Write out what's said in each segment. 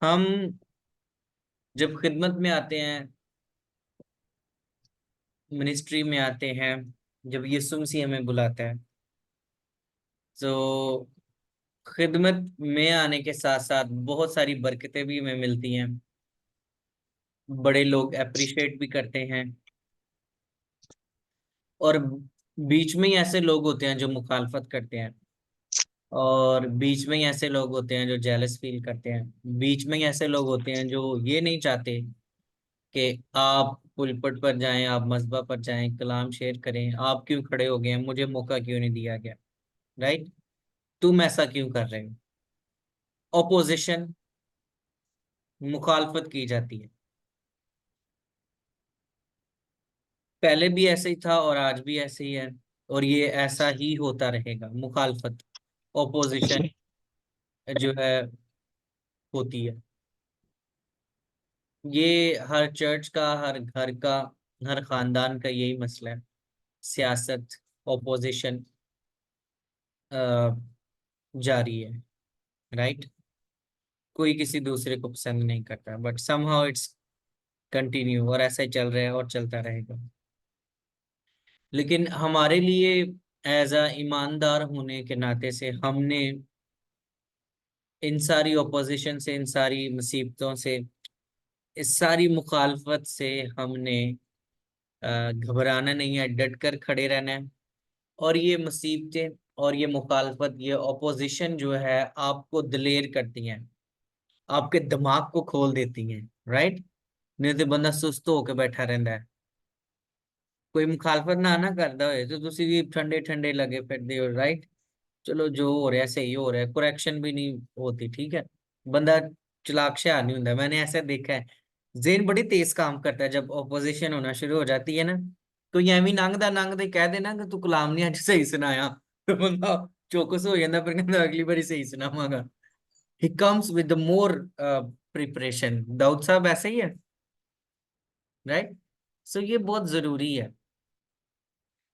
हम जब खिदमत में आते हैं, मिनिस्ट्री में आते हैं, जब यीशु मसीह हमें बुलाता है, तो खिदमत में आने के साथ साथ बहुत सारी बरकतें भी हमें मिलती हैं। बड़े लोग अप्रिशिएट भी करते हैं, और बीच में ही ऐसे लोग होते हैं जो मुखालफत करते हैं, और बीच में ही ऐसे लोग होते हैं जो जेलस फील करते हैं। बीच में ही ऐसे लोग होते हैं जो ये नहीं चाहते कि आप पुलपट पर जाएं, आप मस्बा पर जाएं, कलाम शेयर करें। आप क्यों खड़े हो गए हैं? मुझे मौका क्यों नहीं दिया गया? राइट? तुम ऐसा क्यों कर रहे हो? ऑपोजिशन, मुखालफत की जाती है। पहले भी ऐसे ही था और आज भी ऐसे ही है, और ये ऐसा ही होता रहेगा। मुखालफत, ऑपोजिशन जो है, होती है। ये हर चर्च का, हर घर का, हर खानदान का यही मसला है। सियासत, ऑपोजिशन जारी है। राइट? कोई किसी दूसरे को पसंद नहीं करता, बट समहाउ इट्स कंटिन्यू, और ऐसा ही चल रहा है और चलता रहेगा। लेकिन हमारे लिए एज अ ईमानदार होने के नाते से हमने इन सारी ऑपोजिशन से, इन सारी मुसीबतों से, इस सारी मुखालफत से हमने घबराना नहीं है, डट कर खड़े रहना है। और ये मुसीबतें और ये मुखालफत, ये ऑपोजिशन जो है, आपको दिलेर करती हैं, आपके दिमाग को खोल देती हैं। राइट? नहीं तो बंदा सुस्त होके बैठा रहता है। कोई मुखालफत ना करता हो तो तुसी भी ठंडे ठंडे लगे फिरदे हो। राइट? चलो, जो हो रहा है सही हो रहा है, करेक्शन भी नहीं होती। ठीक है? बंदा चालाक शायर नहीं होता। मैंने ऐसा देखा है, जेन बड़ी तेज काम करता है जब ऑपोजिशन होना शुरू हो जाती है ना। तो ये भी नंगदा नंगदा कह देना कि तू कलाम नहीं अज सही सुनाया, तो बंदा चौकस हो जाता, फिर कहता अगली बारी सही सुनावांगा। He comes with the more preparation. Dawood साहब ऐसे ही है। राइट? सो ये बहुत जरूरी है।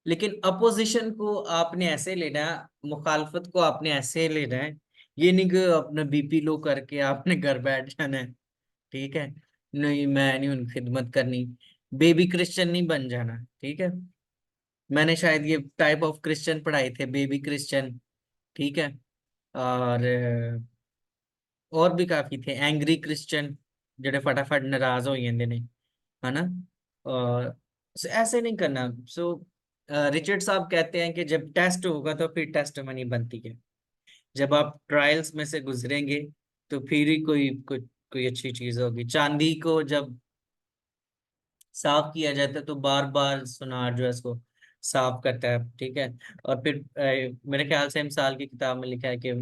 लेकिन अपोजिशन को आपने ऐसे लेना है, मुखालफत को आपने ऐसे लेना है। ये नहीं कि अपना बीपी लो करके आपने घर बैठ जाना है। ठीक है? नहीं, मैं नहीं उन खिदमत करनी। बेबी क्रिश्चियन नहीं बन जाना। ठीक है? मैंने शायद ये टाइप ऑफ क्रिश्चियन पढ़ाए थे, बेबी क्रिश्चियन। ठीक है? और और भी काफी थे, एंग्री क्रिश्चियन, जेडे फटाफट नाराज हो जाते ने, है ना। और ऐसे नहीं करना। सो रिचर्ड साहब कहते हैं कि जब टेस्ट होगा तो फिर टेस्ट मनी बनती है। जब आप ट्रायल्स में से गुजरेंगे तो फिर ही कोई अच्छी चीज होगी। चांदी को जब साफ किया जाता है तो बार बार सुनार जो है इसको साफ करता है। ठीक है? और फिर मेरे ख्याल से मिसाल की किताब में लिखा है कि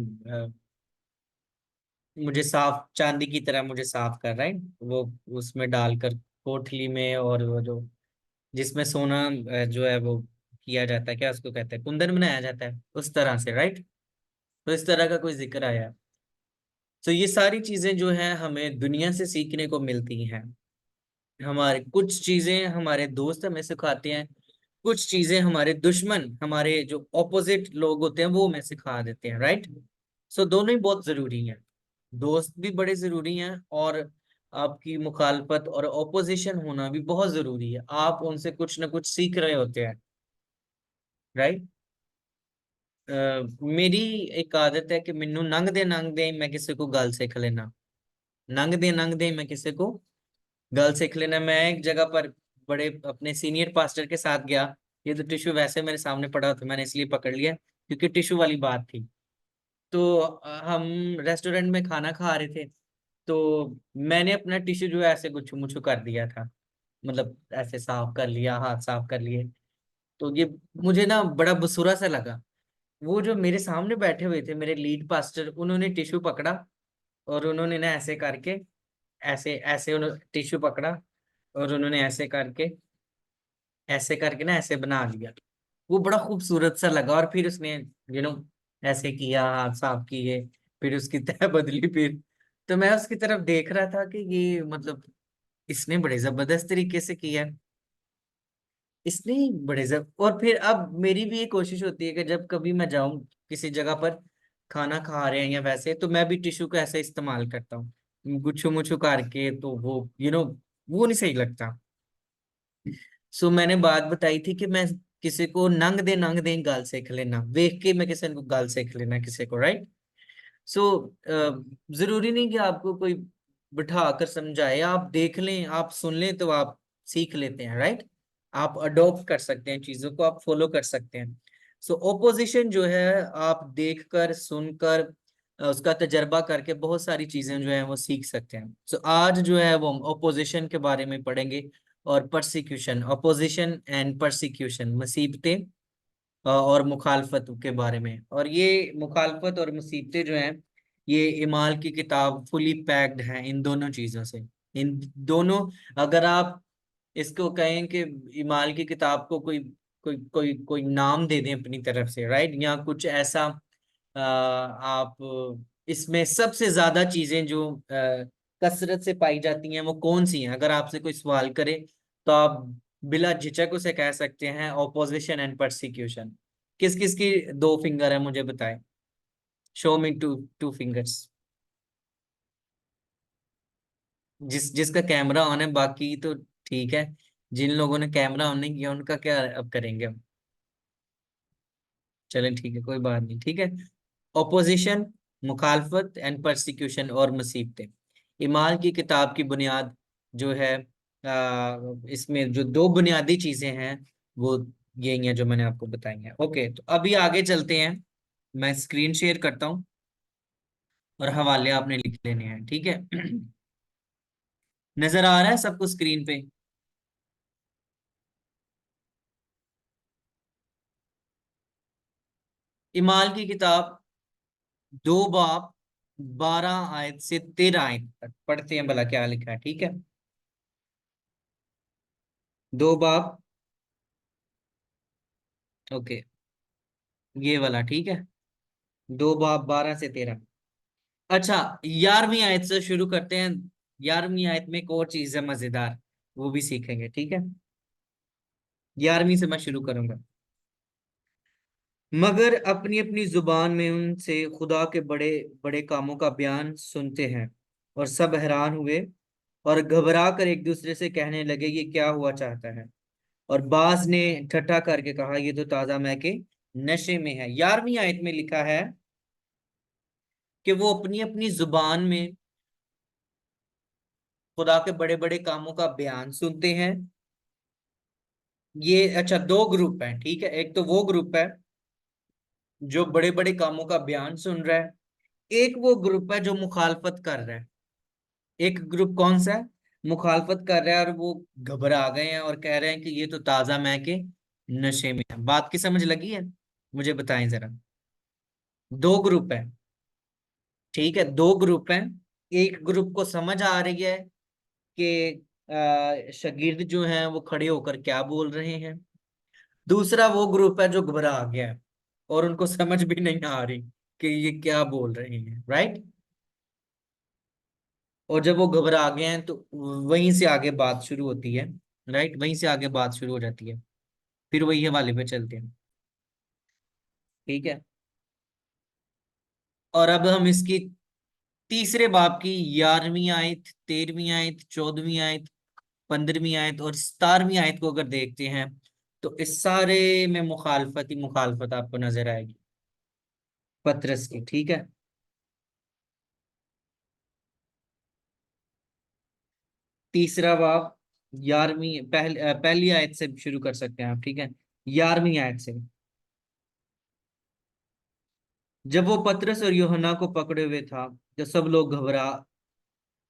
मुझे साफ, चांदी की तरह मुझे साफ कर रहा है वो, उसमें डालकर कोठली में, और वो जो जिसमें सोना जो है वो किया जाता है, क्या उसको कहते हैं, कुंदन बनाया जाता है, उस तरह से। राइट? तो इस तरह का कोई जिक्र आया है। तो ये सारी चीजें जो है हमें दुनिया से सीखने को मिलती हैं। हमारे कुछ चीजें हमारे दोस्त हमें सिखाते हैं, कुछ चीजें हमारे दुश्मन, हमारे जो ऑपोजिट लोग होते हैं वो हमें सिखा देते हैं। राइट? सो दोनों ही बहुत जरूरी हैं। दोस्त भी बड़े जरूरी हैं, और आपकी मुखालफत और ऑपोजिशन होना भी बहुत जरूरी है। आप उनसे कुछ ना कुछ सीख रहे होते हैं। राइट? मेरी एक आदत है कि मैनू लंघदे ही मैं किसी को गल सिख लेना। लंघदे ही मैं किसी को गल सीख लेना। मैं एक जगह पर बड़े अपने सीनियर पास्टर के साथ गया। ये तो टिश्यू वैसे मेरे सामने पड़ा था, मैंने इसलिए पकड़ लिया क्योंकि टिश्यू वाली बात थी। तो हम रेस्टोरेंट में खाना खा रहे थे, तो मैंने अपना टिश्यू जो है ऐसे गुच्छू मुच्छू कर दिया था। मतलब ऐसे साफ कर लिया, हाथ साफ कर लिए। तो ये मुझे ना बड़ा बसुरा सा लगा। वो जो मेरे सामने बैठे हुए थे, मेरे लीड पास्टर, उन्होंने टिश्यू पकड़ा, और उन्होंने ना ऐसे करके, ऐसे ऐसे उन्होंने टिश्यू पकड़ा, और उन्होंने ऐसे करके ना ऐसे बना लिया। वो बड़ा खूबसूरत सा लगा। और फिर उसने यू नो ऐसे किया, हाथ साफ किए, फिर उसकी तह बदली। फिर तो मैं उसकी तरफ देख रहा था कि ये मतलब इसने बड़े जबरदस्त तरीके से किया। इसने और फिर अब मेरी भी ये कोशिश होती है कि जब कभी मैं जाऊं किसी जगह पर, खाना खा रहे हैं या वैसे, तो मैं भी टिश्यू को ऐसे इस्तेमाल करता हूँ। गुच्छू मुच्छू करके, तो वो वो नहीं सही लगता। सो मैंने बात बताई थी कि मैं किसी को नंग दे गाल सेक लेना, देख के मैं किसी को गाल सेक लेना किसी को, राइट। सो जरूरी नहीं कि आपको कोई बिठा कर समझाए, आप देख लें, आप सुन लें तो आप सीख लेते हैं, राइट। आप अडॉप्ट कर सकते हैं चीजों को, आप फॉलो कर सकते हैं। सो ओपोजिशन जो है, आप देखकर सुनकर उसका तजर्बा करके बहुत सारी चीजें जो है वो सीख सकते हैं। सो आज जो है वो हम ओपोजिशन के बारे में पढ़ेंगे, और परसिक्यूशन, अपोजिशन एंड परसिक्यूशन, मुसीबतें और मुखालफत के बारे में। और ये मुखालफत और मुसीबतें जो हैं, ये इमाल की किताब फुली पैक्ड है इन दोनों चीजों से। इन दोनों, अगर आप इसको कहें कि इमाल की किताब को कोई कोई कोई कोई नाम दे दें अपनी तरफ से, राइट, या कुछ ऐसा, आप इसमें सबसे ज्यादा चीजें जो कसरत से पाई जाती हैं वो कौन सी हैं, अगर आपसे कोई सवाल करे, तो आप बिला झिझक उसे कह सकते हैं ऑपोजिशन एंड परसिक्यूशन। किस किस की दो फिंगर है मुझे बताएं। Show me two two fingers. जिसका कैमरा ऑन है, बाकी तो ठीक है। जिन लोगों ने कैमरा ऑन नहीं किया उनका क्या अब करेंगे हम। चलें ठीक है, कोई बात नहीं, ठीक है। ओपोजिशन, मुखालफत एंड परसिक्यूशन और मुसीबतें, इमाल की किताब की बुनियाद जो है, इसमें जो दो बुनियादी चीजें हैं वो यही हैं जो मैंने आपको बताई हैं। ओके, तो अभी आगे चलते हैं। मैं स्क्रीन शेयर करता हूँ और हवाले आपने लिख लेने हैं, ठीक है। नजर आ रहा है सबको स्क्रीन पे? इमाल की किताब, 2 बाब 12 आयत से 13 आयत तक पढ़ते हैं, भला क्या लिखा है, ठीक है। 2 बाब, ओके, ये वाला ठीक है। 2 बाब 12 से 13। अच्छा, 11वीं आयत से शुरू करते हैं। 11वीं आयत में एक और चीज है मजेदार, वो भी सीखेंगे, ठीक है। 11वीं से मैं शुरू करूंगा। मगर अपनी अपनी जुबान में उनसे खुदा के बड़े बड़े कामों का बयान सुनते हैं, और सब हैरान हुए और घबरा कर एक दूसरे से कहने लगे, ये क्या हुआ चाहता है। और बाज ने ठट्ठा करके कहा, ये तो ताजा मैके नशे में है। 11वीं आयत में लिखा है कि वो अपनी अपनी जुबान में खुदा के बड़े बड़े कामों का बयान सुनते हैं। ये अच्छा, दो ग्रुप हैं, ठीक है। एक तो वो ग्रुप है जो बड़े बड़े कामों का बयान सुन रहा है, एक वो ग्रुप है जो मुखालफत कर रहा है। एक ग्रुप कौन सा है? मुखालफत कर रहा है, और वो घबरा गए हैं और कह रहे हैं कि ये तो ताजा मैके नशे में है। बात की समझ लगी है? मुझे बताएं जरा। दो ग्रुप है, ठीक है, दो ग्रुप हैं। एक ग्रुप को समझ आ रही है कि शागिर्द जो हैं वो खड़े होकर क्या बोल रहे हैं। दूसरा वो ग्रुप है जो घबरा गया है और उनको समझ भी नहीं आ रही कि ये क्या बोल रहे हैं, राइट। और जब वो घबरा गए हैं तो वहीं से आगे बात शुरू होती है, राइट, वहीं से आगे बात शुरू हो जाती है। फिर वही हवाले पे चलते हैं, ठीक है। और अब हम इसकी तीसरे बाब की 11वीं आयत, 13वीं आयत, 14वीं आयत, 15वीं आयत और 17वीं आयत को अगर देखते हैं, तो इस सारे में मुखालफत ही मुखालफत आपको नजर आएगी पतरस की, ठीक है। तीसरा बाब, 11वीं, पहली आयत से शुरू कर सकते हैं आप, ठीक है। 11वीं आयत से, जब वो पतरस और यूहन्ना को पकड़े हुए था, तो सब लोग घबरा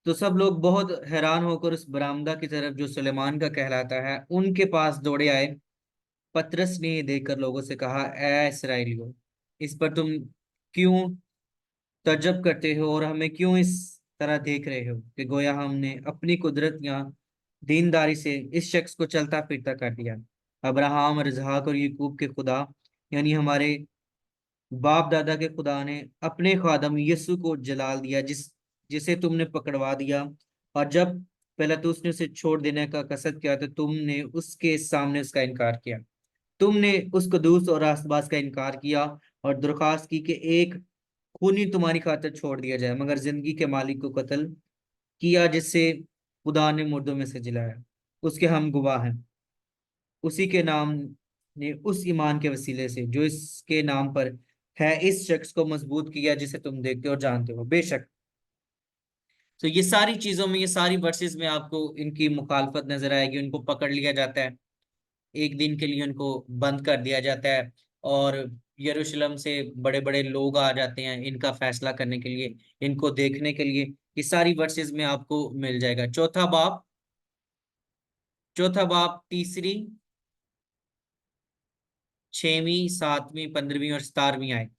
तो सब लोग बहुत हैरान होकर उस बरामदा की तरफ जो सुलेमान का कहलाता है उनके पास दौड़े आए। पतरस ने ये देखकर लोगों से कहा, ए इस्राएलियों, इस पर तुम क्यों तजब करते हो, और हमें क्यों इस तरह देख रहे हो कि गोया हमने अपनी कुदरत या दीनदारी से इस शख्स को चलता फिरता कर दिया। अब्राहम और इसहाक और याकूब के खुदा, यानी हमारे बाप दादा के खुदा ने अपने खादम यीशु को जलाल दिया, जिसे तुमने पकड़वा दिया। और जब पिलातुस ने उसे छोड़ देने का कसद किया, तो तुमने उसके सामने उसका इनकार किया। तुमने उस कदूस और रास्तबाज का इनकार किया और दरख्वास्त की कि एक खूनी तुम्हारी खातिर छोड़ दिया जाए, मगर जिंदगी के मालिक को कत्ल किया जिससे खुदा ने मुर्दों में से जिलाया, उसके हम गवाह हैं। उसी के नाम ने उस ईमान के वसीले से जो इसके नाम पर है, इस शख्स को मजबूत किया जिसे तुम देखते हो और जानते हो। बेशक, तो ये सारी चीजों में, ये सारी वर्सेस में आपको इनकी मुखालफत नजर आएगी। उनको पकड़ लिया जाता है, एक दिन के लिए उनको बंद कर दिया जाता है, और यरूशलेम से बड़े बड़े लोग आ जाते हैं इनका फैसला करने के लिए, इनको देखने के लिए। ये सारी वर्सेस में आपको मिल जाएगा। चौथा बाब तीसरी, छठवीं, सातवीं, 15वीं और 17वीं आयत।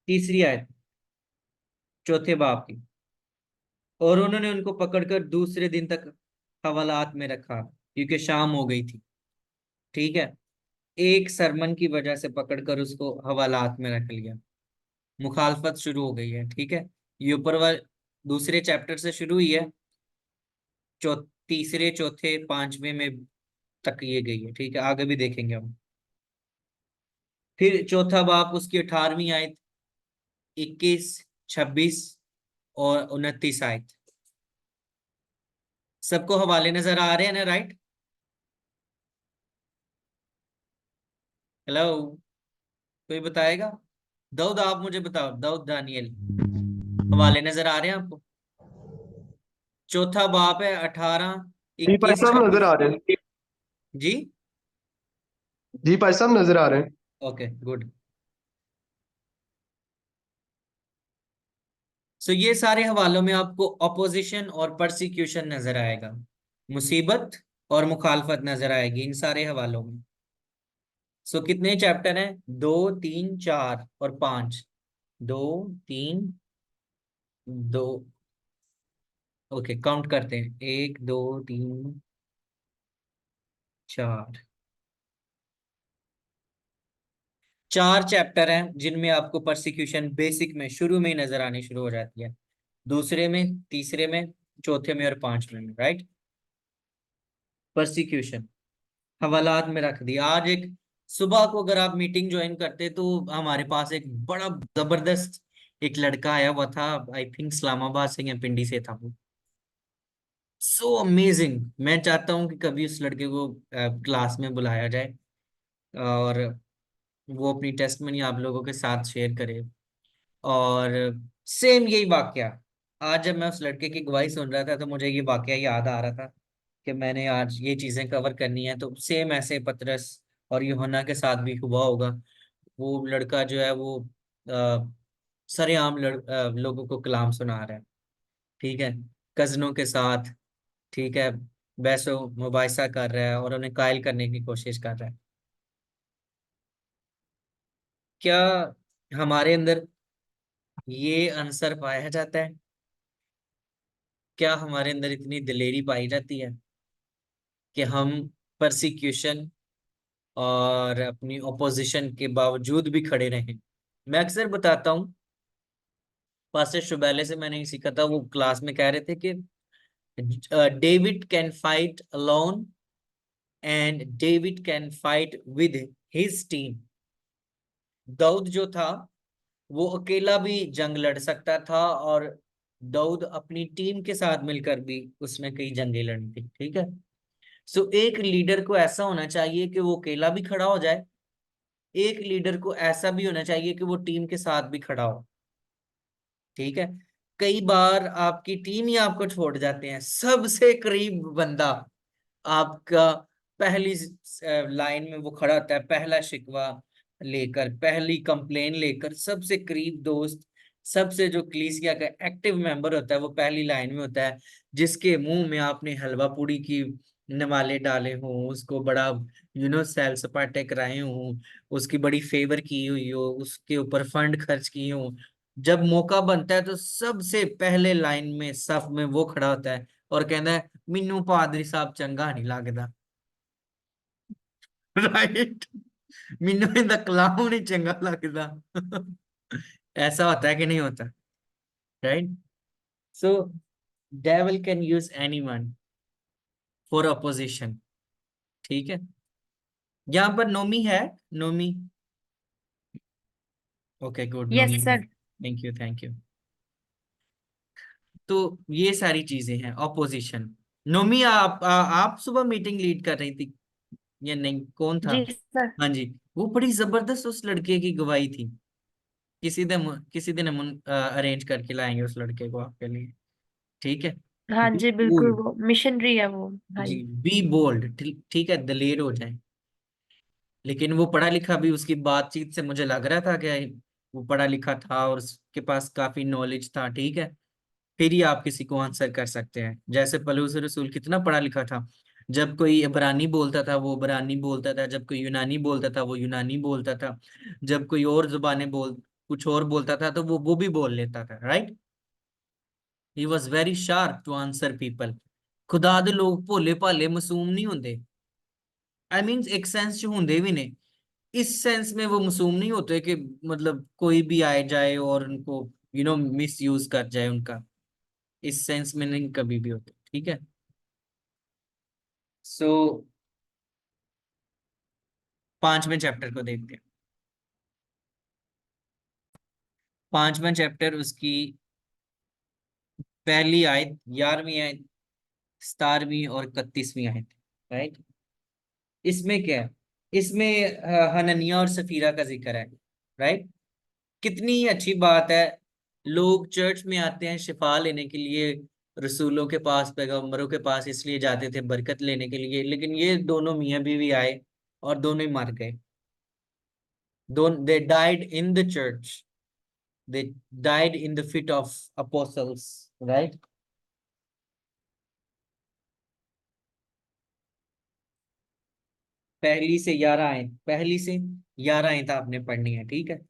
तीसरी आयत चौथे बाब की। और उन्होंने उनको पकड़कर दूसरे दिन तक हवालात में रखा, क्योंकि शाम हो गई थी। ठीक है, एक सरमन की वजह से पकड़कर उसको हवालात में रख लिया। मुखालफत शुरू हो गई है। ठीक है, ये ऊपर वाले दूसरे चैप्टर से शुरू हुई है, चौ तीसरे, चौथे, पांचवें में तक ये गई है। ठीक है, आगे भी देखेंगे हम। फिर चौथा बाब उसकी 18वीं आयत, 21, 26 और 29 आयत। सबको हवाले नजर आ रहे हैं ना? राइट? हेलो, कोई बताएगा? दाऊद, आप मुझे बताओ, दाऊद दानियल, हवाले नजर आ रहे हैं आपको? चौथा बाब है, 18, जी भाई 21, साहब नजर 26। आ रहे हैं। जी, जी भाई साहब नजर आ रहे हैं। Okay, good. सो ये सारे हवालों में आपको ऑपोजिशन और परसिक्यूशन नजर आएगा, मुसीबत और मुखालफत नजर आएगी इन सारे हवालों में। सो कितने चैप्टर हैं? 2, 3, 4 और 5। 2, 3, 2। ओके, काउंट करते हैं, 1, 2, 3, 4। 4 चैप्टर हैं जिनमें आपको परसिक्यूशन बेसिक में शुरू में ही नजर आनी शुरू हो जाती है, दूसरे में, तीसरे में, चौथे में और पांचवें में। राइट? परसिक्यूशन हवालात में रख दिया। आज एक सुबह को अगर आप मीटिंग ज्वाइन करते तो हमारे पास एक बड़ा जबरदस्त एक लड़का आया हुआ था, आई थिंक इस्लामाबाद से या पिंडी से था वो। So amazing. मैं चाहता हूँ कि कभी उस लड़के को क्लास में बुलाया जाए, और वो अपनी टेस्टमनी आप लोगों के साथ शेयर करे। और सेम यही वाकया, आज जब मैं उस लड़के की गवाही सुन रहा था तो मुझे ये वाकया याद आ रहा था कि मैंने आज ये चीजें कवर करनी है। तो सेम ऐसे पतरस और यूहन्ना के साथ भी हुआ होगा। वो लड़का जो है वो सरेआम लोगों को कलाम सुना रहा है। ठीक है, कजनों के साथ। ठीक है, बहसो मुबाहिसा कर रहा है और उन्हें कायल करने की कोशिश कर रहा है। क्या हमारे अंदर ये आंसर पाया जाता है? क्या हमारे अंदर इतनी दिलेरी पाई जाती है कि हम परसिक्यूशन और अपनी ओपोजिशन के बावजूद भी खड़े रहें? मैं अक्सर बताता हूँ, पास्टर शुबैले से मैंने ये सीखा था। वो क्लास में कह रहे थे कि David can fight alone and David can fight with his team. Dawood जो था वो अकेला भी जंग लड़ सकता था, और दाऊद अपनी टीम के साथ मिलकर भी उसने कई जंगें लड़ी थी। ठीक है, सो एक लीडर को ऐसा होना चाहिए कि वो अकेला भी खड़ा हो जाए, एक लीडर को ऐसा भी होना चाहिए कि वो टीम के साथ भी खड़ा हो। ठीक है, कई बार आपकी टीम ही आपको छोड़ जाते हैं, सबसे करीब बंदा आपका पहली लाइन में वो खड़ा होता है, पहला शिकवा लेकर, पहली कंप्लेन लेकर, सबसे करीब दोस्त, सबसे जो कलीसिया का एक्टिव मेंबर होता है वो पहली लाइन में होता है, जिसके मुंह में आपने हलवा पूड़ी की नवाले डाले हों, उसको बड़ा सैर सपाटे कराए हों, उसकी बड़ी फेवर की हुई हो, उसके ऊपर फंड खर्च किए हों। जब मौका बनता है तो सबसे पहले लाइन में सफ में वो खड़ा होता है और कहता है, "मिन्नू पादरी साहब चंगा नहीं लगदा।" राइट? "मिन्नू इंदा कलाम नहीं चंगा लगदा।" ऐसा होता है कि नहीं होता? Right? So devil can use anyone for opposition. ठीक है, यहाँ पर नोमी है। Nomi, okay good yes Nomi, sir. Thank you thank you. तो ये सारी चीजें हैं ऑपोजिशन। नोमी आप सुबह मीटिंग लीड कर रही थी या नहीं, कौन था? जी सर। हाँ जी, वो बड़ी जबरदस्त उस लड़के की गवाही थी। किसी दिन हम अरेंज करके लाएंगे उस लड़के को आपके लिए, ठीक है? हाँ बी जी बिल्कुल, बोल्ड। वो मिशनरी है वो जी, भाई। बी बोल्ड, ठीक है, दलेर हो जाए। लेकिन वो पढ़ा लिखा भी, उसकी बातचीत से मुझे लग रहा था कि वो पढ़ा लिखा था और उसके पास काफी नॉलेज था, ठीक है? फिर ही आप किसी को आंसर कर सकते हैं। जैसे पलूस रसूल कितना पढ़ा लिखा था, जब कोई इब्रानी बोलता था वो इब्रानी बोलता था, जब कोई यूनानी बोलता था वो यूनानी बोलता था, जब कोई और जुबानें बोल कुछ और बोलता था तो वो भी बोल लेता था, right? He was very sharp to answer people. खुदा दे लोग भोले भाले मासूम नहीं होंगे। आई मीन एक सेंस च होंगे भी ने, इस सेंस में वो मासूम नहीं होते कि मतलब कोई भी आए जाए और उनको मिस यूज कर जाए उनका। इस सेंस में नहीं कभी भी होते, ठीक है? सो पांचवें चैप्टर को देखते हैं। पांचवें चैप्टर, उसकी पहली आयत, 11वीं आयत, 17वीं और 31वीं आयत, राइट? इसमें क्या है? इसमें हननिया और सफीरा का जिक्र है, राइट? कितनी अच्छी बात है। लोग चर्च में आते हैं शिफा लेने के लिए, रसूलों के पास पैगंबरों के पास इसलिए जाते थे बरकत लेने के लिए, लेकिन ये दोनों मियां बीवी आए और दोनों ही मर गए। दोनों, they died in the church, they died in the feet of apostles, right? पहली से 11 आयत आपने पढ़नी है, ठीक है?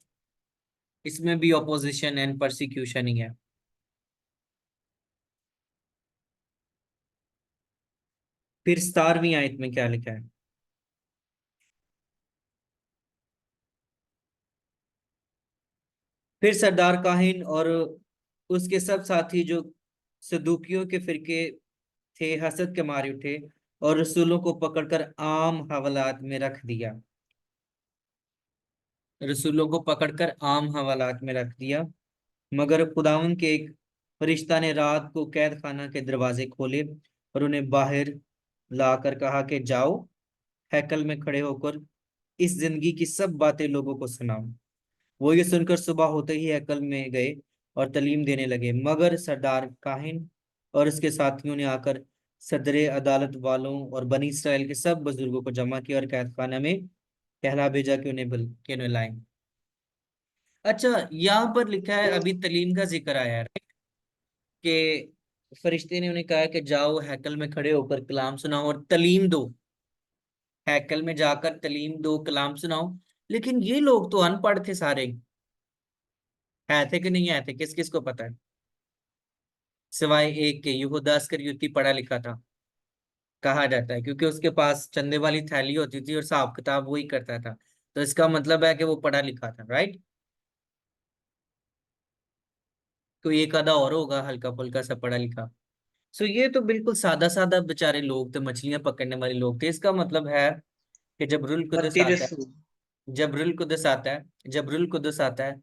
इसमें भी ऑपोजिशन एंड परसिक्यूशन ही है। फिर 17वीं आयत में क्या लिखा है? फिर सरदार काहिन और उसके सब साथी जो सदूकियों के फिरके थे हसद के मारे उठे और रसूलों को पकड़कर आम हवालात में रख दिया। रसूलों को पकड़कर आम हवालात में रख दिया। मगर खुदावन के एक फरिश्ता ने रात को कैद खाना के दरवाजे खोले और उन्हें बाहर लाकर कहा कि जाओ, हैकल में खड़े होकर इस जिंदगी की सब बातें लोगों को सुनाओ। वो ये सुनकर सुबह होते ही हैकल में गए और तालीम देने लगे। मगर सरदार काहिन और उसके साथियों ने आकर सदरे अदालत वालों और बनी इसराइल के सब बुजुर्गों को जमा किया और कैद खाना में कहला भेजा कि उन्हें लाएं। अच्छा, यहाँ पर लिखा है, अभी तलीम का जिक्र आया है कि फरिश्ते ने उन्हें कहा कि जाओ हैकल में खड़े होकर कलाम सुनाओ और तलीम दो। हैकल में जाकर तलीम दो, कलाम सुनाओ। लेकिन ये लोग तो अनपढ़ थे सारे, है थे कि नहीं है थे, किस किस को पता है? सिवाय एक के, यहूदा इस्करियोती पढ़ा लिखा था, कहा जाता है, क्योंकि उसके पास चंदे वाली थैली होती थी और हिसाब किताब वही करता था। तो इसका मतलब है कि वो पढ़ा लिखा था, राइट? कोई एक आधा और होगा हल्का फुल्का सा पढ़ा लिखा। सो ये तो बिल्कुल सादा सादा बेचारे लोग थे, मछलियां पकड़ने वाले लोग थे। इसका मतलब है कि भर्ती रसूल। जब रुल कुदस आता है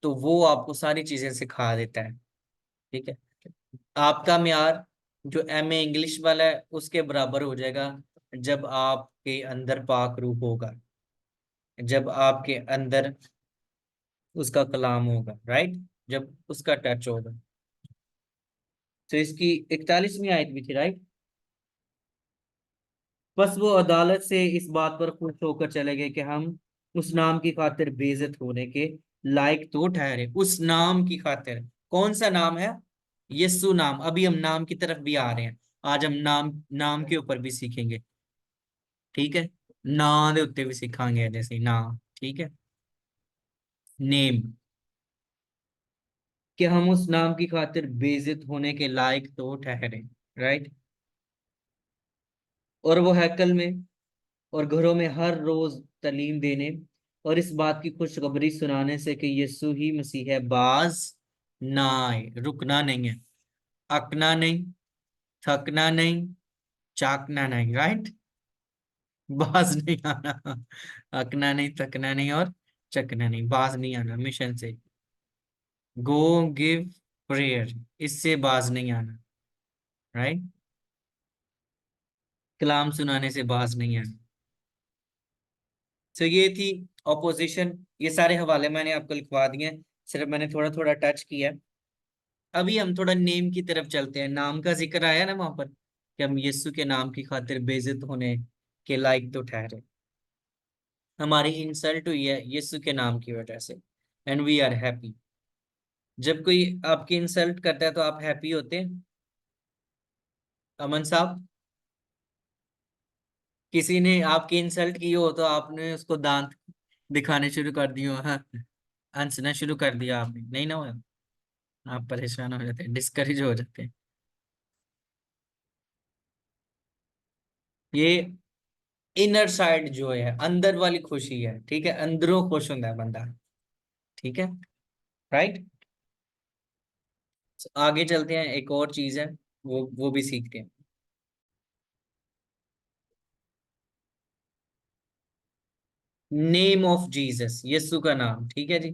तो वो आपको सारी चीजें सिखा देता है, ठीक है? आपका म्यार जो एमए इंग्लिश वाला है उसके बराबर हो जाएगा जब आपके अंदर पाक रूह होगा, जब आपके अंदर उसका कलाम होगा, राइट? जब उसका टच होगा। तो इसकी 41वीं आयत भी थी, राइट? बस वो अदालत से इस बात पर खुश होकर चले गए कि हम उस नाम की खातिर बेइज्जत होने के लायक तो ठहरे। उस नाम की खातिर, कौन सा नाम है? यीशु नाम। अभी हम नाम की तरफ भी आ रहे हैं। आज हम नाम नाम के ऊपर भी सीखेंगे, ठीक है? ना दे उत्ते भी सीखांगे, जैसे ना, ठीक है? नेम, कि हम उस नाम की खातिर बेइज्जत होने के लायक तो ठहरे, राइट? और वो हैकल में और घरों में हर रोज तालीम देने और इस बात की खुशखबरी सुनाने से कि यीशु ही मसीह है, बाज ना आए। रुकना नहीं है, अकना नहीं, थकना नहीं, चाकना नहीं, राइट? बाज नहीं आना, अकना नहीं, थकना नहीं और चकना नहीं, बाज नहीं आना मिशन से। गो गिव प्रेयर, इससे बाज नहीं आना, राइट। कलाम सुनाने से बाज नहीं आना। तो ये थी ऑपोजिशन। ये सारे हवाले मैंने आपको लिखवा दिए हैं, सिर्फ मैंने थोड़ा थोड़ा टच किया। अभी हम थोड़ा नेम की तरफ चलते हैं। नाम का जिक्र आया ना वहां पर कि हम यीशु के नाम की खातिर बेइज्जत होने के लायक तो ठहरे। हमारी इंसल्ट हुई है यीशु के नाम की वजह से, एंड वी आर हैप्पी। जब कोई आपकी इंसल्ट करता है तो आप हैप्पी होते हैं? अमन साहब, किसी ने आपकी इंसल्ट की हो तो आपने उसको दांत दिखाने शुरू कर दिए हो, हाँ, हंसना शुरू कर दिया आपने, नहीं ना हुआ? आप परेशान हो जाते हैं, डिस्करेज हो जाते हैं। ये इनर साइड जो है, अंदर वाली खुशी है, ठीक है, अंदरों खुश होता है बंदा, ठीक है, राइट। आगे चलते हैं, एक और चीज है, वो भी सीखते हैं। नेम ऑफ जीसस, यीशु का नाम, ठीक है जी।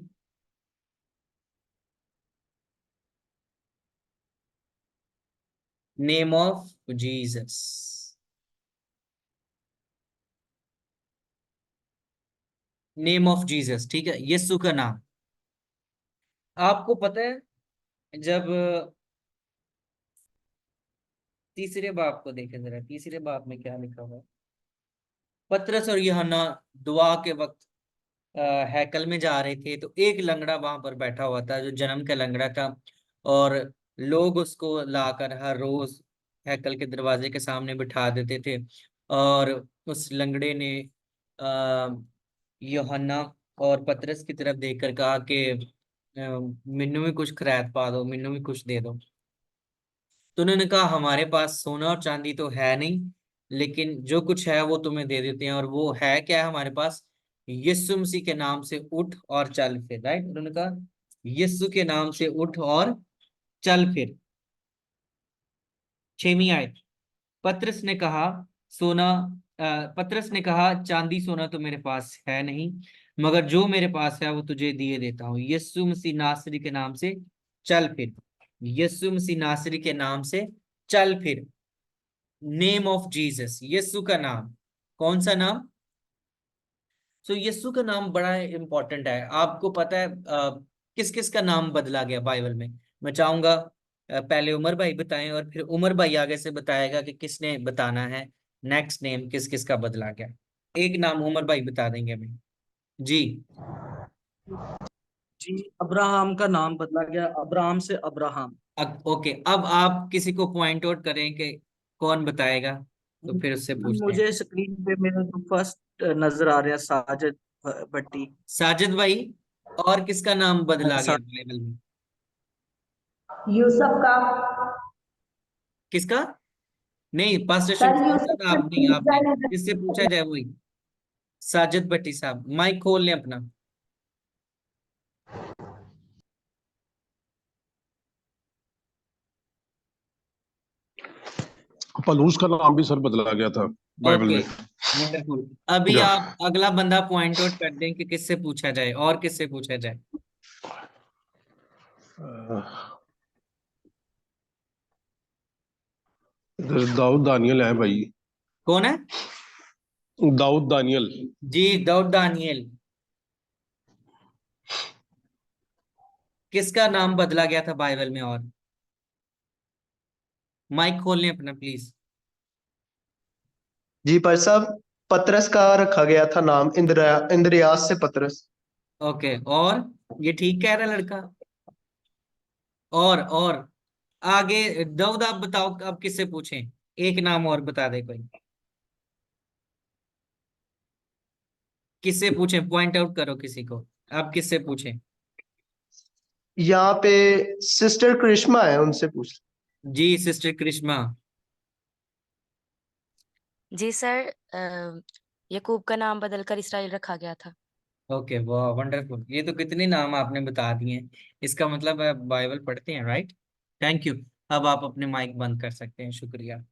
Name of Jesus, name of Jesus, ठीक है, यीशु का नाम। आपको पता है, जब तीसरे बाप को देखें जरा, तीसरे बाप में क्या लिखा हुआ है। पतरस और यूहन्ना दुआ के वक्त हैकल में जा रहे थे, तो एक लंगड़ा वहां पर बैठा हुआ था जो जन्म का लंगड़ा था। और लोग उसको लाकर हर रोज हैकल के दरवाजे के सामने बिठा देते थे। और उस लंगड़े ने यूहन्ना और पतरस की तरफ देखकर कहा कि मिन्नू भी कुछ खैरात पा दो, मिन्नू भी कुछ दे दो। तो उन्होंने कहा हमारे पास सोना और चांदी तो है नहीं, लेकिन जो कुछ है वो तुम्हें दे देते हैं। और वो है क्या है हमारे पास? यीशु मसीह के नाम से उठ और चल फिर, राइट। उन्होंने कहा यीशु के नाम से उठ और चल फिर। 6वीं आयत, पतरस ने कहा सोना पतरस ने कहा चांदी सोना तो मेरे पास है नहीं, मगर जो मेरे पास है वो तुझे दिए देता हूँ। यीशु मसीह नासरी के नाम से चल फिर, यीशु मसीह नासरी के नाम से चल फिर। नेम ऑफ जीसस, यीशु का नाम। कौन सा नाम? सो यीशु का नाम बड़ा इंपॉर्टेंट है। आपको पता है किस किस का नाम बदला गया बाइबल में? मैं चाहूंगा पहले उमर भाई बताएं और फिर उमर भाई आगे से बताएगा कि किसने बताना है नेक्स्ट नेम किस किस का बदला गया। एक नाम उमर भाई बता देंगे हमें जी। जी, अब्राहम का नाम बदला गया, अब्राहम से अब्राहम। ओके, अब आप किसी को पॉइंट आउट करें कि कौन बताएगा, तो फिर उससे पूछते हैं। मुझे स्क्रीन पे मेरा जो फर्स्ट नजर आ रहा है साजिद भट्टी। साजिद भाई, और किसका नाम बदला गया सा, बाइबल में? यूसुफ का। किसका? नहीं, पास्टर सर शमशाद यूसुफ साहब, का आप नहीं, आपने तीसरा जिससे पूछा नजर। जाए वही। साजिद भट्टी साहब, माइक खोल लें अपना। पलूस का नाम भी सर बदला गया था बाइबल ओके, में। वंडरफुल। अभी या आप अगला बंदा पॉइंट आउट कर दें कि किससे पूछा जाए और किससे पूछा जाए। इधर दाऊद दानियल है भाई। कौन है? दाऊद दानियल। जी, दाऊद दानियल। किसका नाम बदला गया था बाइबल में? और माइक खोल लें अपना प्लीज। जी भाई साहब, पतरस का रखा गया था नाम, इंद्रियास से पतरस। ओके, और ये ठीक कह रहा है लड़का। और आगे दाऊद, आप बताओ अब किससे पूछें? एक नाम और बता दे कोई, किससे पूछें? पॉइंट आउट करो किसी को, आप किससे पूछें? यहाँ पे सिस्टर करिश्मा है, उनसे पूछ। जी, सिस्टर करिश्मा। जी सर, यकूब का नाम बदलकर इसराइल रखा गया था। ओके, वाह, वंडरफुल। ये तो कितने नाम आपने बता दिए हैं, इसका मतलब आप बाइबल पढ़ते हैं, राइट। Thank you. अब आप अपने माइक बंद कर सकते हैं, शुक्रिया।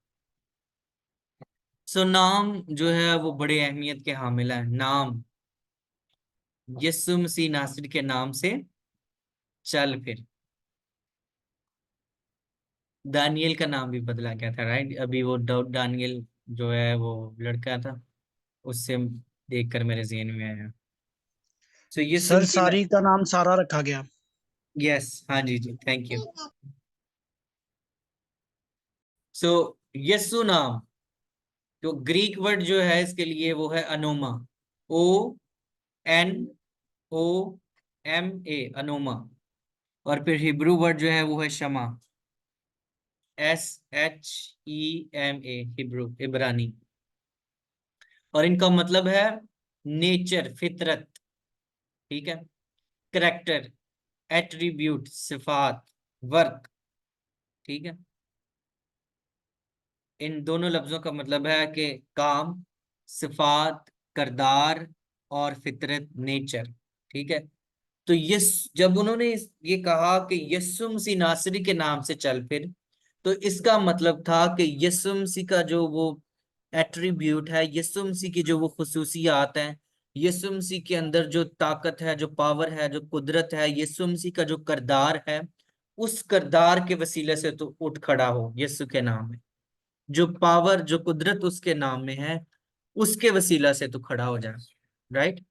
सो नाम जो है वो बड़ी अहमियत के हामिल है। नाम, यीशु मसीह नासरी के नाम से चल फिर। दानियल का नाम भी बदला गया था, राइट? अभी वो दानियल जो है वो लड़का था, उससे देखकर मेरे ज़हन में आया। सो यीशु सर मसीह सारी का नाम सारा रखा गया। यस, हाँ जी जी, थैंक यू। सो यीशु नाम, तो ग्रीक वर्ड जो है इसके लिए वो है अनोमा, ONOMA, अनोमा। और फिर हिब्रू वर्ड जो है वो है शमा, SHEMA, हिब्रू, इब्रानी। और इनका मतलब है नेचर, फितरत, ठीक है, करेक्टर, एट्रीब्यूट, सिफात, वर्क, ठीक है। इन दोनों लफ्जों का मतलब है कि काम, सिफात, करदार और फितरत, नेचर, ठीक है। तो जब उन्होंने ये कहा कि यीशु मसीह नासरी के नाम से चल फिर, तो इसका मतलब था कि यीशु मसीह का जो वो एट्रीब्यूट है, यीशु मसीह की जो वो खुसूसियात हैं, यीशु मसीह के अंदर जो ताकत है, जो पावर है, जो कुदरत है, यीशु मसीह का जो करदार है, उस करदार के वसीले से तो उठ खड़ा हो यीशु के नाम में। जो पावर, जो कुदरत उसके नाम में है, उसके वसीला से तो खड़ा हो जाए, राइट?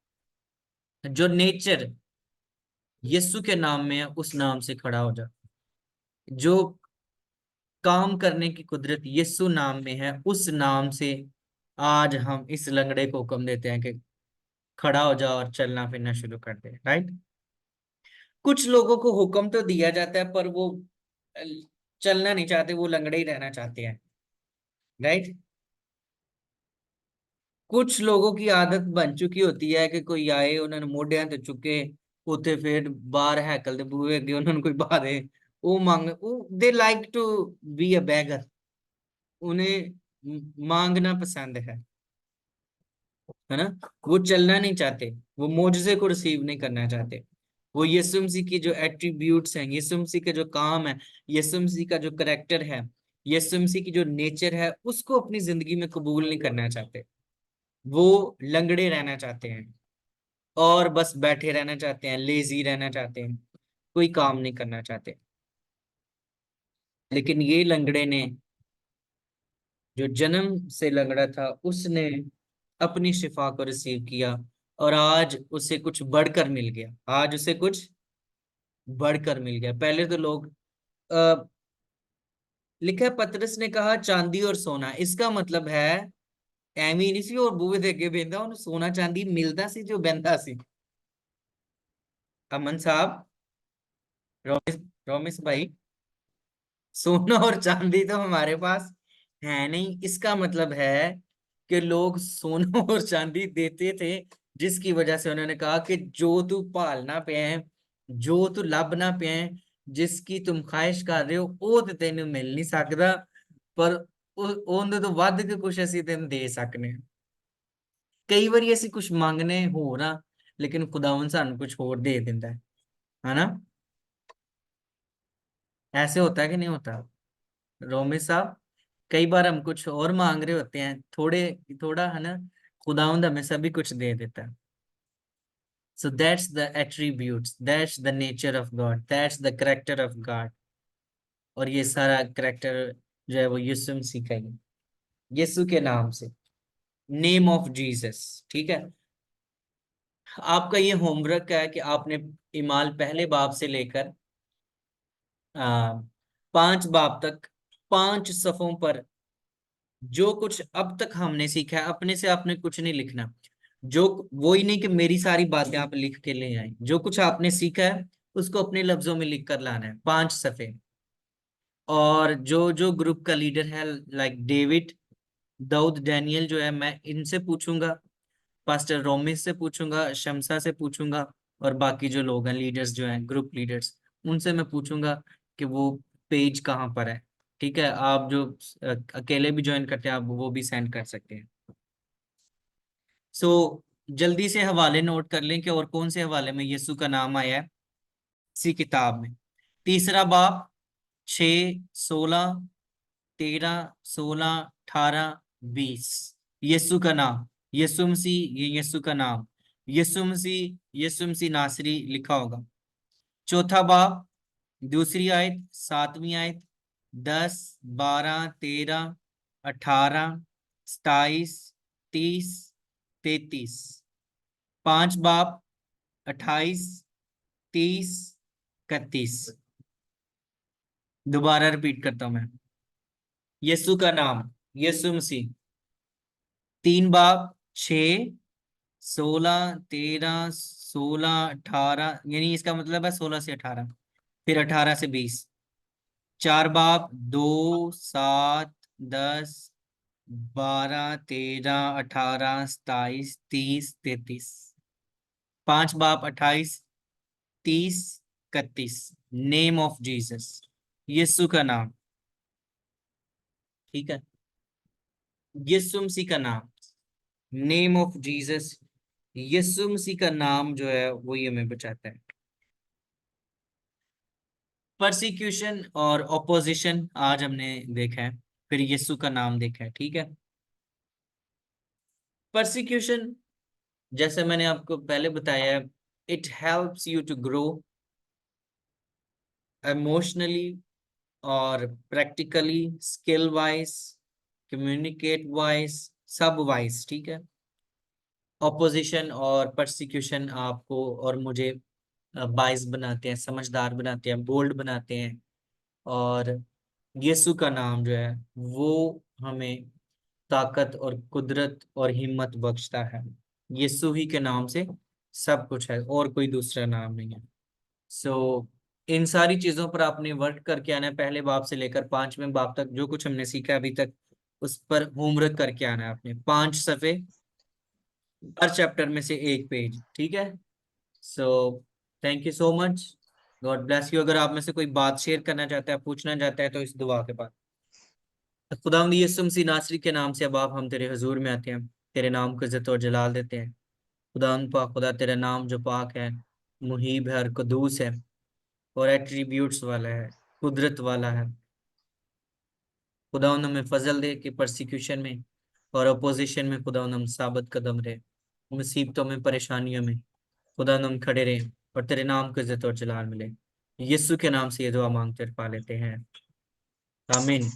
जो नेचर यीशु के नाम में है, उस नाम से खड़ा हो जा। जो काम करने की कुदरत यीशु नाम में है, उस नाम से आज हम इस लंगड़े को हुक्म देते हैं कि खड़ा हो जाओ और चलना फिरना शुरू कर दे, राइट? कुछ लोगों को हुक्म तो दिया जाता है पर वो अ, चलना नहीं चाहते, वो लंगड़े ही रहना चाहते हैं, राइट? कुछ लोगों की आदत बन चुकी होती है कि कोई आए, उन्होंने मोढियां ते चुके उथे, फिर बाहर हैकल दे बूहे अगे उन्होंने कोई बहा दे, वो मांग, वो they like to be a beggar, उन्हें मांगना पसंद है ना? वो चलना नहीं चाहते, वो मोजज़े को रिसीव नहीं करना चाहते। वो यीशु मसीह की जो एट्रीब्यूट्स हैं, यीशु मसीह के जो काम है, यीशु मसीह का जो करेक्टर है, यीशु मसीह की जो नेचर है, उसको अपनी जिंदगी में कबूल नहीं करना चाहते। वो लंगड़े रहना चाहते हैं और बस बैठे रहना चाहते हैं, लेजी रहना चाहते हैं, कोई काम नहीं करना चाहते। लेकिन ये लंगड़े ने, जो जन्म से लंगड़ा था, उसने अपनी शिफा को रिसीव किया और आज उसे कुछ बढ़कर मिल गया, आज उसे कुछ बढ़कर मिल गया। पहले तो लोग लिखा है, पतरस ने कहा चांदी और सोना, इसका मतलब है ਐਵੇਂ ਨਹੀਂ ਸੀ, और ਬੂਹੇ ਦੇ ਅੱਗੇ ਬਹਿੰਦਾ, ਉਹਨੂੰ सोना चांदी मिलता सी जो बहता सी। अमन साहब, रोमिस रोमिस भाई, सोना और चांदी तो हमारे पास है नहीं, इसका मतलब है कि लोग सोना और चांदी देते थे, जिसकी वजह से उन्होंने कहा कि जो तू भालना पिया है, जो तू लभना पिया है, जिसकी तुम ख्वाहिश कर रहे हो, वो तो तेन मिल नहीं सकता, पर ਉਹਦੇ ਤੋਂ ਵੱਧ ਕੇ ਕੁਝ ਅਸੀਂ ਤੈਨੂੰ ਦੇ ਸਕਨੇ ਹਾਂ। कई बार ਅਸੀਂ कुछ ਮੰਗਨੇ ਹੋਰ ਆ, लेकिन खुदावन ਸਾਨੂੰ कुछ और दे देता है ना? ऐसे होता है कि नहीं होता रोमित साहब? कई बार हम कुछ और मांग रहे होते हैं, थोड़े थोड़ा, है ना? खुदावंद हमें सभी कुछ दे देता है। So that's the attributes, that's the nature of God, that's the character of God। और ये सारा करेक्टर जो है वो यीशु मसीह का ही है, यीशु के नाम से, नेम ऑफ जीसस, ठीक है। आपका ये होमवर्क है कि आपने इमाल पहले बाब से लेकर 5 बाब तक 5 सफ़ों पर जो कुछ अब तक हमने सीखा है, अपने से आपने कुछ नहीं लिखना। जो वो ही नहीं कि मेरी सारी बातें आप लिख के ले आए, जो कुछ आपने सीखा है उसको अपने लफ्जों में लिख कर लाना है, 5 सफ़े। और जो जो ग्रुप का लीडर है, लाइक डेविड, दाऊद, डैनियल जो है, मैं इनसे पूछूंगा, पास्टर रोमिस से पूछूंगा, शमसा से पूछूंगा, और बाकी जो लोग हैं, लीडर्स जो हैं, ग्रुप लीडर्स, उनसे मैं पूछूंगा कि वो पेज कहाँ पर है, ठीक है? आप जो अकेले भी ज्वाइन करते हैं, आप वो भी सेंड कर सकते हैं। सो जल्दी से हवाले नोट कर लें कि और कौन से हवाले में यीशु का नाम आया है इसी किताब में। 3 बाब 6, 16, 13, 16, 18, 20, यीशु का नाम, यीशु मसीह, ये यीशु का नाम, यीशु मसीह नासरी लिखा होगा। चौथा बाब, दूसरी आयत, 7वीं आयत, 10, 12, 13, 18, 27, 30, 33। 5 बाब, 28, 30, 31। दोबारा रिपीट करता हूं मैं। यीशु का नाम यीशु मसीह। 3 बाब, 6, 16, 13, 16, 18, यानी इसका मतलब है 16 से 18, फिर 18 से 20। 4 बाब, 2, 7, 10, 12, 13, 18, 27, 30, 33। 5 बाब, 28, 30, 31। नेम ऑफ जीसस, यीशु का नाम। ठीक है, यीशु मसीह का नाम, नेम ऑफ जीसस। यीशु मसीह का नाम जो है वो ये हमें बचाता है। परसिक्यूशन और ऑपोजिशन आज हमने देखा है, फिर यीशु का नाम देखा है। ठीक है, परसिक्यूशन जैसे मैंने आपको पहले बताया, it helps you to grow emotionally और practically, skill wise, communicate wise, सब वाइज। ठीक है, ऑपोजिशन और परसिक्यूशन आपको और मुझे वाइज बनाते हैं, समझदार बनाते हैं, बोल्ड बनाते हैं। और यीशु का नाम जो है वो हमें ताकत और कुदरत और हिम्मत बख्शता है। यीशु ही के नाम से सब कुछ है, और कोई दूसरा नाम नहीं है। सो इन सारी चीजों पर आपने वर्क करके आना है, पहले बाब से लेकर 5वें बाब तक जो कुछ हमने सीखा अभी तक, उस पर होमवर्क करके आना है आपने। 5 सफ़े, हर चैप्टर में से 1 पेज। ठीक है, so thank you so much, God bless you. अगर आप में से कोई बात शेयर करना चाहता है, पूछना चाहता है, तो इस दुआ के बाद। खुदावंद यीशु मसीह नासरी के नाम से अब आप हम तेरे हुजूर में आते हैं, तेरे नाम को इज्जत और जलाल देते हैं। खुदावंद पाक खुदा, तेरा नाम जो पाक है, मुहीब है और कदूस है और एट्रीब्यूट्स वाला है, कुदरत वाला है। खुदावंद हमें फजल दे कि परसिक्यूशन में और अपोजिशन में खुदावंद हम साबित कदम रहे, मुसीबतों में, परेशानियों में खुदावंद हम खड़े रहे और तेरे नाम को इज्जत और जलाल मिले। यीशु के नाम से ये दुआ मांगते और पा लेते हैं, आमीन।